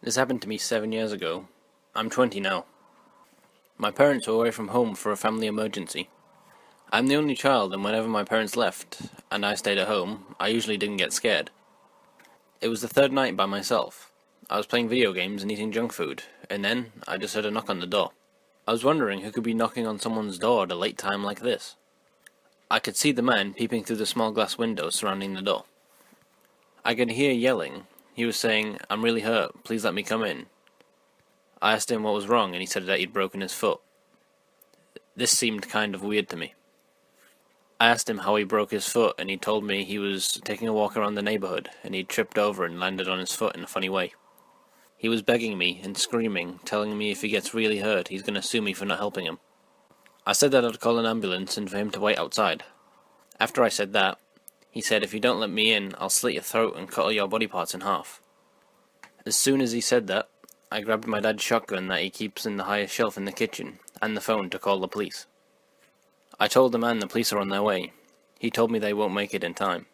This happened to me 7 years ago. I'm 20 now. My parents were away from home for a family emergency. I'm the only child, and whenever my parents left, and I stayed at home, I usually didn't get scared. It was the third night by myself. I was playing video games and eating junk food, and then I just heard a knock on the door. I was wondering who could be knocking on someone's door at a late time like this. I could see the man peeping through the small glass window surrounding the door. I could hear yelling. He was saying, "I'm really hurt, please let me come in." I asked him what was wrong, and he said that he'd broken his foot. This seemed kind of weird to me. I asked him how he broke his foot, and he told me he was taking a walk around the neighborhood, and he'd tripped over and landed on his foot in a funny way. He was begging me and screaming, telling me if he gets really hurt, he's going to sue me for not helping him. I said that I'd call an ambulance and for him to wait outside. After I said that, he said, "If you don't let me in, I'll slit your throat and cut all your body parts in half." As soon as he said that, I grabbed my dad's shotgun that he keeps in the highest shelf in the kitchen, and the phone to call the police. I told the man the police are on their way. He told me they won't make it in time.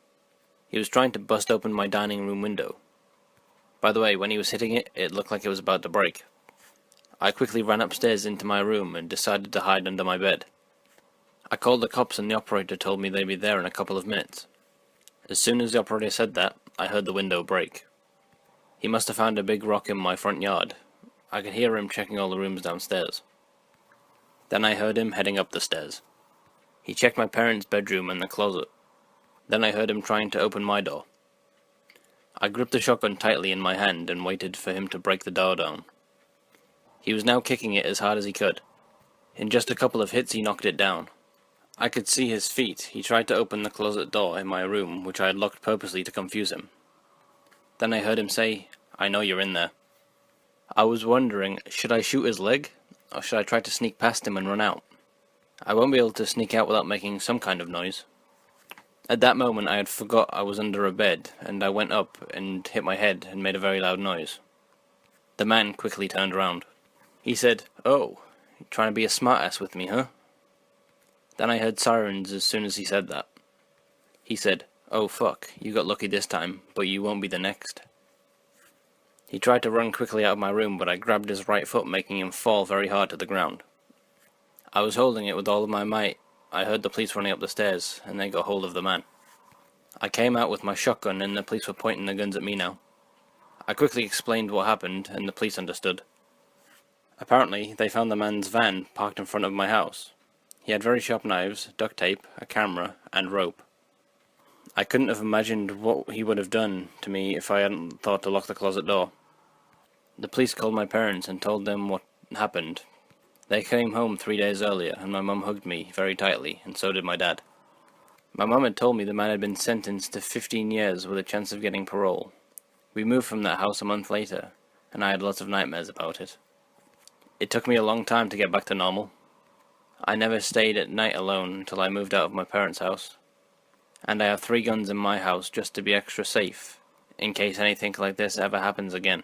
He was trying to bust open my dining room window. By the way, when he was hitting it, it looked like it was about to break. I quickly ran upstairs into my room and decided to hide under my bed. I called the cops and the operator told me they'd be there in a couple of minutes. As soon as the operator said that, I heard the window break. He must have found a big rock in my front yard. I could hear him checking all the rooms downstairs. Then I heard him heading up the stairs. He checked my parents' bedroom and the closet. Then I heard him trying to open my door. I gripped the shotgun tightly in my hand and waited for him to break the door down. He was now kicking it as hard as he could. In just a couple of hits he knocked it down. I could see his feet. He tried to open the closet door in my room, which I had locked purposely to confuse him. Then I heard him say, "I know you're in there." I was wondering, should I shoot his leg, or should I try to sneak past him and run out? I won't be able to sneak out without making some kind of noise. At that moment I had forgot I was under a bed, and I went up and hit my head and made a very loud noise. The man quickly turned around. He said, "Oh, you trying to be a smartass with me, huh?" Then I heard sirens as soon as he said that. He said, "Oh fuck, you got lucky this time, but you won't be the next." He tried to run quickly out of my room, but I grabbed his right foot, making him fall very hard to the ground. I was holding it with all of my might. I heard the police running up the stairs, and they got hold of the man. I came out with my shotgun, and the police were pointing their guns at me now. I quickly explained what happened, and the police understood. Apparently, they found the man's van parked in front of my house. He had very sharp knives, duct tape, a camera, and rope. I couldn't have imagined what he would have done to me if I hadn't thought to lock the closet door. The police called my parents and told them what happened. They came home 3 days earlier, and my mum hugged me very tightly, and so did my dad. My mum had told me the man had been sentenced to 15 years with a chance of getting parole. We moved from that house a month later, and I had lots of nightmares about it. It took me a long time to get back to normal. I never stayed at night alone until I moved out of my parents' house. And I have 3 guns in my house just to be extra safe, in case anything like this ever happens again.